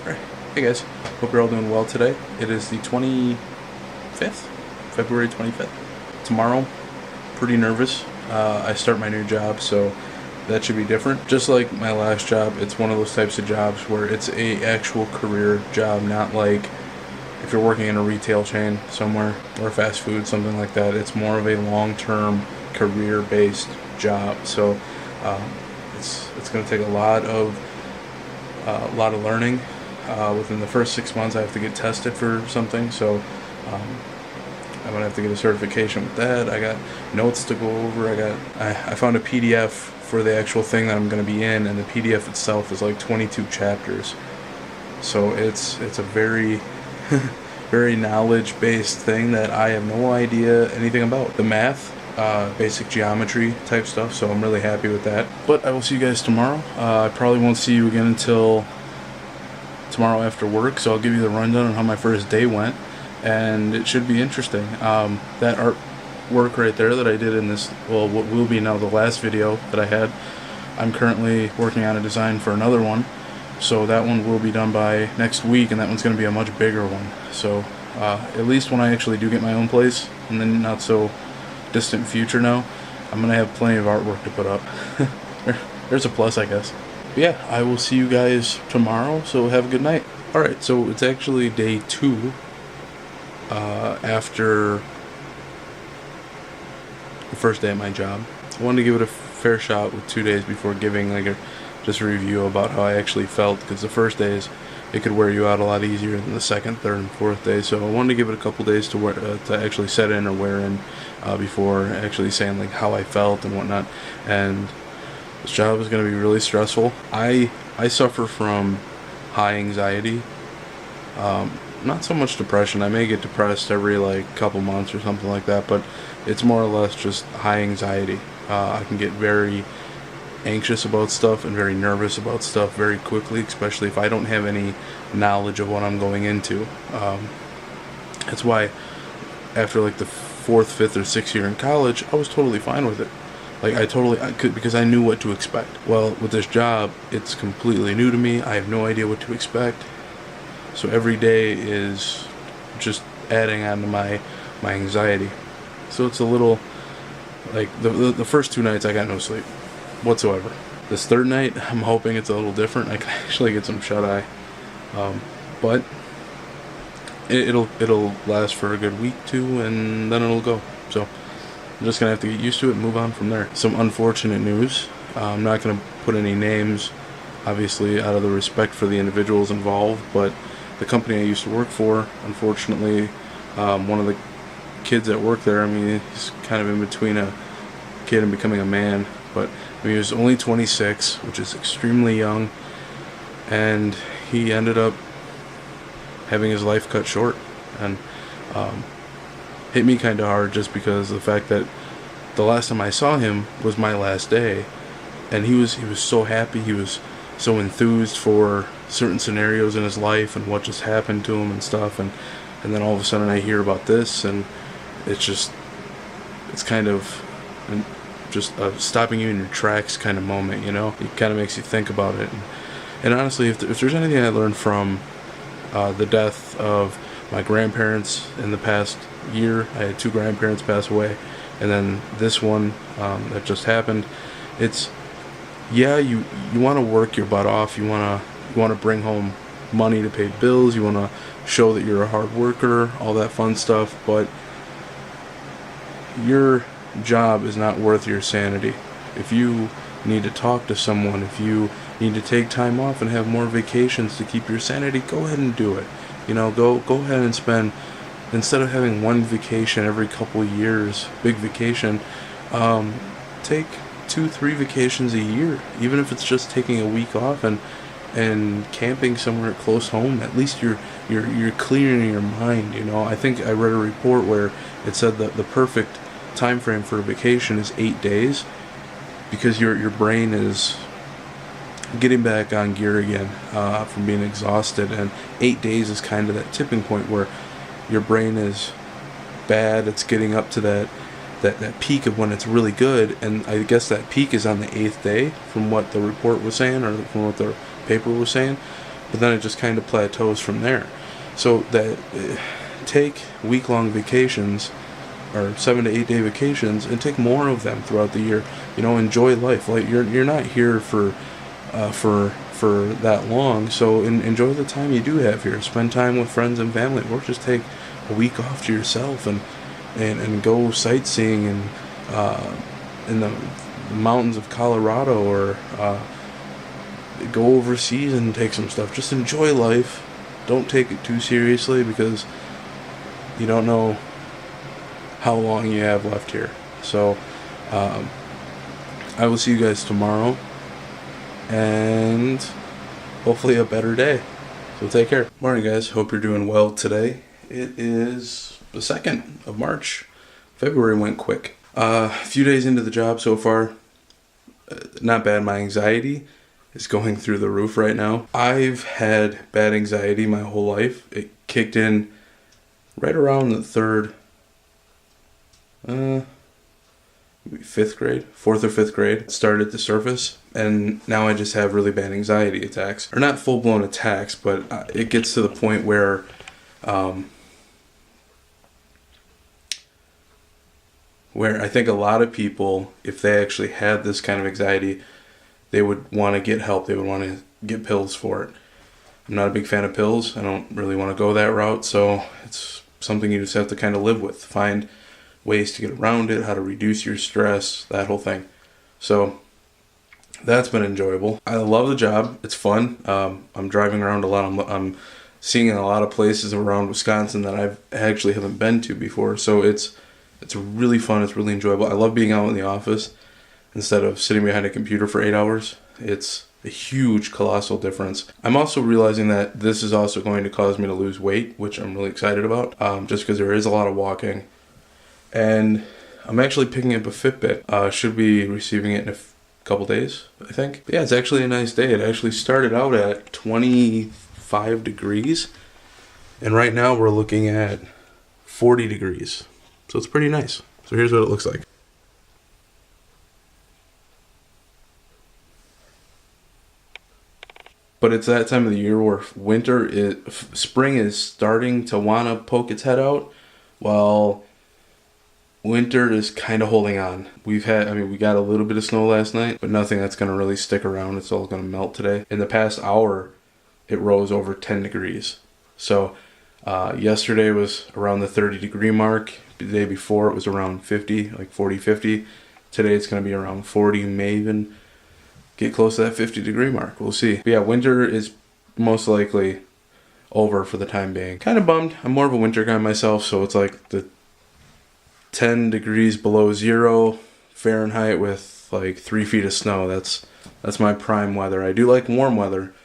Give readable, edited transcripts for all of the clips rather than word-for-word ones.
Alright, hey guys, hope you're all doing well today. It is the 25th, February 25th. Tomorrow, pretty nervous. I start my new job, so that should be different. Just like my last job, it's one of those types of jobs where it's a actual career job, not like if you're working in a retail chain somewhere or fast food, something like that. It's more of a long-term career-based job. So it's going to take a lot of learning. Within the first 6 months, I have to get tested for something, so I'm gonna have to get a certification with that. I got notes to go over. I found a PDF for the actual thing that I'm gonna be in, and the PDF itself is like 22 chapters. So it's a very very knowledge-based thing that I have no idea anything about. The math, basic geometry type stuff, so I'm really happy with that. But I will see you guys tomorrow. I probably won't see you again until tomorrow after work, so I'll give you the rundown on how my first day went, and it should be interesting. That artwork right there that I did in this, well, what will be now the last video that I had, I'm currently working on a design for another one, so that one will be done by next week, and that one's going to be a much bigger one. So at least when I actually do get my own place, and then not so distant future now, I'm going to have plenty of artwork to put up. There's a plus, I guess. But yeah, I will see you guys tomorrow, so have a good night. Alright, so it's actually day 2 after the first day at my job. I wanted to give it a fair shot with 2 days before giving like just a review about how I actually felt, because the first days it could wear you out a lot easier than the second, third, and fourth day. So I wanted to give it a couple days to actually set in or wear in before actually saying like how I felt and whatnot. And this job is going to be really stressful. I suffer from high anxiety. Not so much depression. I may get depressed every like couple months or something like that, but it's more or less just high anxiety. I can get very anxious about stuff and very nervous about stuff very quickly, especially if I don't have any knowledge of what I'm going into. That's why after like the 4th, 5th, or 6th year in college, I was totally fine with it. Like I could, because I knew what to expect. Well, with this job, it's completely new to me. I have no idea what to expect. So every day is just adding on to my anxiety. So it's a little like the first 2 nights I got no sleep whatsoever. This third night, I'm hoping it's a little different. I can actually get some shut-eye, but it'll last for a good week too, and then it'll go. So I'm just gonna have to get used to it and move on from there. Some unfortunate news. I'm not gonna put any names, obviously, out of the respect for the individuals involved, but the company I used to work for, unfortunately, one of the kids that work there, I mean, he's kind of in between a kid and becoming a man, but I mean, he was only 26, which is extremely young, and he ended up having his life cut short, and hit me kind of hard just because of the fact that the last time I saw him was my last day, and he was so happy, he was so enthused for certain scenarios in his life and what just happened to him and stuff, and then all of a sudden I hear about this, and it's kind of just a stopping you in your tracks kind of moment, you know? It kind of makes you think about it. And honestly, if there's anything I learned from the death of my grandparents in the past year, I had 2 grandparents pass away, and then this one that just happened, it's, yeah, you want to work your butt off, you want to bring home money to pay bills, you want to show that you're a hard worker, all that fun stuff, but your job is not worth your sanity. If you need to talk to someone, if you need to take time off and have more vacations to keep your sanity, go ahead and do it. You know, go ahead and spend, instead of having one vacation every couple years, big vacation, take 2-3 vacations a year, even if it's just taking a week off and camping somewhere close home. At least you're clearing your mind, you know. I think I read a report where it said that the perfect time frame for a vacation is 8 days, because your brain is getting back on gear again from being exhausted, and 8 days is kind of that tipping point where your brain is bad, it's getting up to that peak of when it's really good, and I guess that peak is on the 8th day from what the report was saying, or from what the paper was saying. but then it just kind of plateaus from there. So that take week-long vacations or 7 to 8 day vacations and take more of them throughout the year. Enjoy life. Like you're not here for that long, so enjoy the time you do have here. Spend time with friends and family, or just take a week off to yourself and go sightseeing in the mountains of Colorado, or go overseas and take some stuff. Just enjoy life. Don't take it too seriously, because you don't know how long you have left here. So I will see you guys tomorrow, and hopefully a better day. So take care. Morning, guys. Hope you're doing well today. It is the 2nd of March. February went quick. A few days into the job so far. Not bad. My anxiety is going through the roof right now. I've had bad anxiety my whole life. It kicked in right around the fourth or fifth grade. It started to surface, and now I just have really bad anxiety attacks. Or not full-blown attacks, but it gets to the point where I think a lot of people, if they actually had this kind of anxiety, they would want to get help. They would want to get pills for it. I'm not a big fan of pills. I don't really want to go that route, so it's something you just have to kind of live with. Find ways to get around it, how to reduce your stress, that whole thing. So that's been enjoyable. I love the job. It's fun. I'm driving around a lot. I'm seeing a lot of places around Wisconsin that I actually haven't been to before. So it's really fun. It's really enjoyable. I love being out in the office instead of sitting behind a computer for 8 hours. It's a huge, colossal difference. I'm also realizing that this is also going to cause me to lose weight, which I'm really excited about, just because there is a lot of walking. And I'm actually picking up a Fitbit. Should be receiving it in a couple days, I think. But yeah, it's actually a nice day. It actually started out at 25 degrees. And right now we're looking at 40 degrees. So it's pretty nice. So here's what it looks like. But it's that time of the year where spring is starting to want to poke its head out, while winter is kind of holding on. We got a little bit of snow last night, but nothing that's going to really stick around. It's all going to melt today. In the past hour, it rose over 10 degrees. So yesterday was around the 30 degree mark. The day before it was around 50, like 40, 50. Today it's going to be around 40, may even get close to that 50 degree mark. We'll see. But yeah, winter is most likely over for the time being. Kind of bummed. I'm more of a winter guy myself, so it's like the 10 degrees below zero Fahrenheit with like 3 feet of snow. That's my prime weather. I do like warm weather,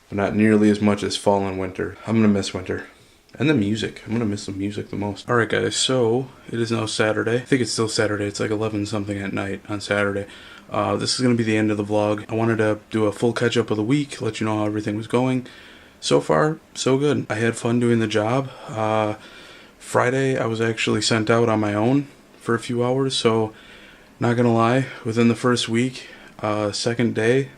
but not nearly as much as fall and winter. I'm going to miss winter. And the music. I'm going to miss the music the most. Alright guys, so it is now Saturday. I think it's still Saturday. It's like 11 something at night on Saturday. This is going to be the end of the vlog. I wanted to do a full catch up of the week, let you know how everything was going. So far, so good. I had fun doing the job. Friday, I was actually sent out on my own for a few hours, so not going to lie, within the first week, second day,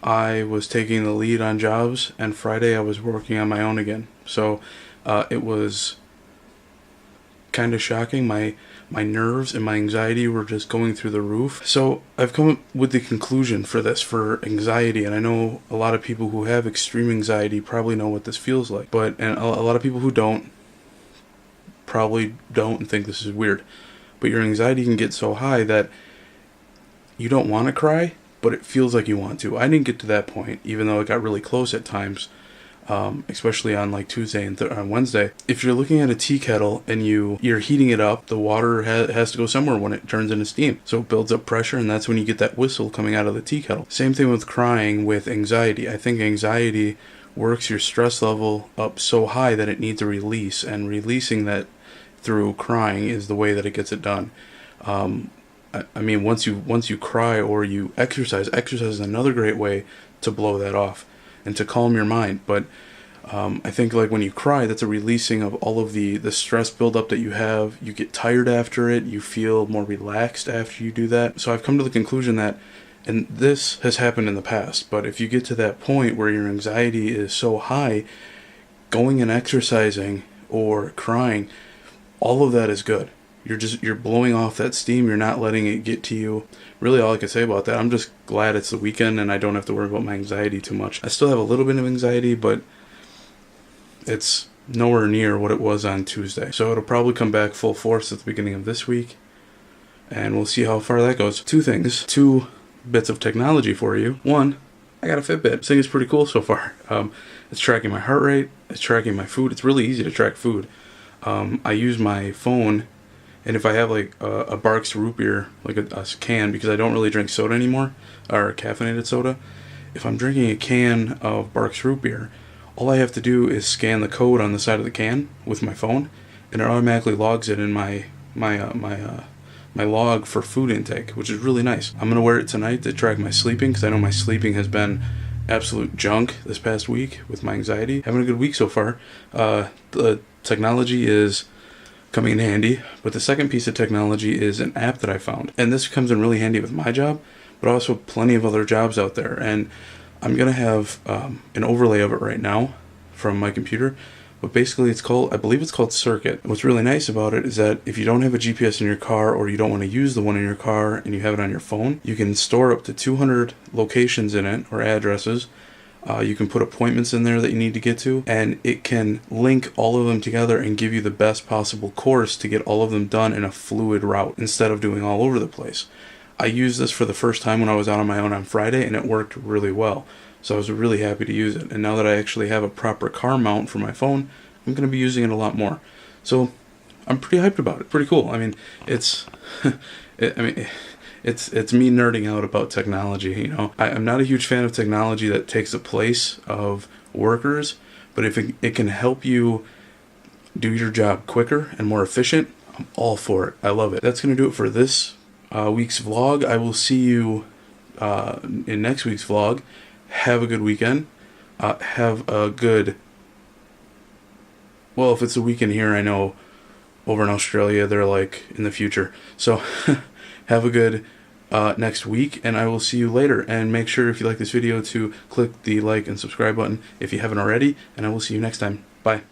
I was taking the lead on jobs, and Friday I was working on my own again. So it was kind of shocking. My nerves and my anxiety were just going through the roof. So I've come up with the conclusion for anxiety, and I know a lot of people who have extreme anxiety probably know what this feels like, and a lot of people who don't probably don't and think this is weird. But your anxiety can get so high that you don't want to cry, but it feels like you want to. I didn't get to that point, even though it got really close at times, especially on like Tuesday and on Wednesday. If you're looking at a tea kettle and you're heating it up, the water has to go somewhere when it turns into steam. So it builds up pressure, and that's when you get that whistle coming out of the tea kettle. Same thing with crying with anxiety. I think anxiety works your stress level up so high that it needs a release, and releasing that through crying is the way that it gets it done. I mean, once you cry or you exercise is another great way to blow that off and to calm your mind. But I think like when you cry, that's a releasing of all of the stress buildup that you have. You get tired after it. You feel more relaxed after you do that. So I've come to the conclusion that And this has happened in the past, but if you get to that point where your anxiety is so high, going and exercising or crying, all of that is good. You're blowing off that steam. You're not letting it get to you. Really, all I can say about that, I'm just glad it's the weekend and I don't have to worry about my anxiety too much. I still have a little bit of anxiety, but it's nowhere near what it was on Tuesday. So it'll probably come back full force at the beginning of this week, and we'll see how far that goes. Two bits of technology for you. One, I got a Fitbit. This thing is pretty cool so far. It's tracking my heart rate. It's tracking my food. It's really easy to track food. I use my phone, and if I have like a Barq's root beer, like a can, because I don't really drink soda anymore, or caffeinated soda, if I'm drinking a can of Barq's root beer, all I have to do is scan the code on the side of the can with my phone, and it automatically logs it in my log for food intake, which is really nice. I'm going to wear it tonight to track my sleeping, because I know my sleeping has been absolute junk this past week with my anxiety. Having a good week so far. The technology is coming in handy, but the second piece of technology is an app that I found. And this comes in really handy with my job, but also plenty of other jobs out there. And I'm going to have an overlay of it right now from my computer. But basically I believe it's called Circuit. What's really nice about it is that if you don't have a GPS in your car, or you don't want to use the one in your car and you have it on your phone, you can store up to 200 locations in it, or addresses. You can put appointments in there that you need to get to, and it can link all of them together and give you the best possible course to get all of them done in a fluid route instead of doing all over the place. I used this for the first time when I was out on my own on Friday, and it worked really well. So I was really happy to use it. And now that I actually have a proper car mount for my phone, I'm going to be using it a lot more. So I'm pretty hyped about it. Pretty cool. I mean, it's it's me nerding out about technology. You know, I'm not a huge fan of technology that takes the place of workers, but if it can help you do your job quicker and more efficient, I'm all for it. I love it. That's going to do it for this week's vlog. I will see you in next week's vlog. Have a good weekend. Have a good... Well, if it's a weekend here, I know over in Australia they're like in the future. So have a good next week, and I will see you later. And make sure, if you like this video, to click the like and subscribe button if you haven't already, and I will see you next time. Bye.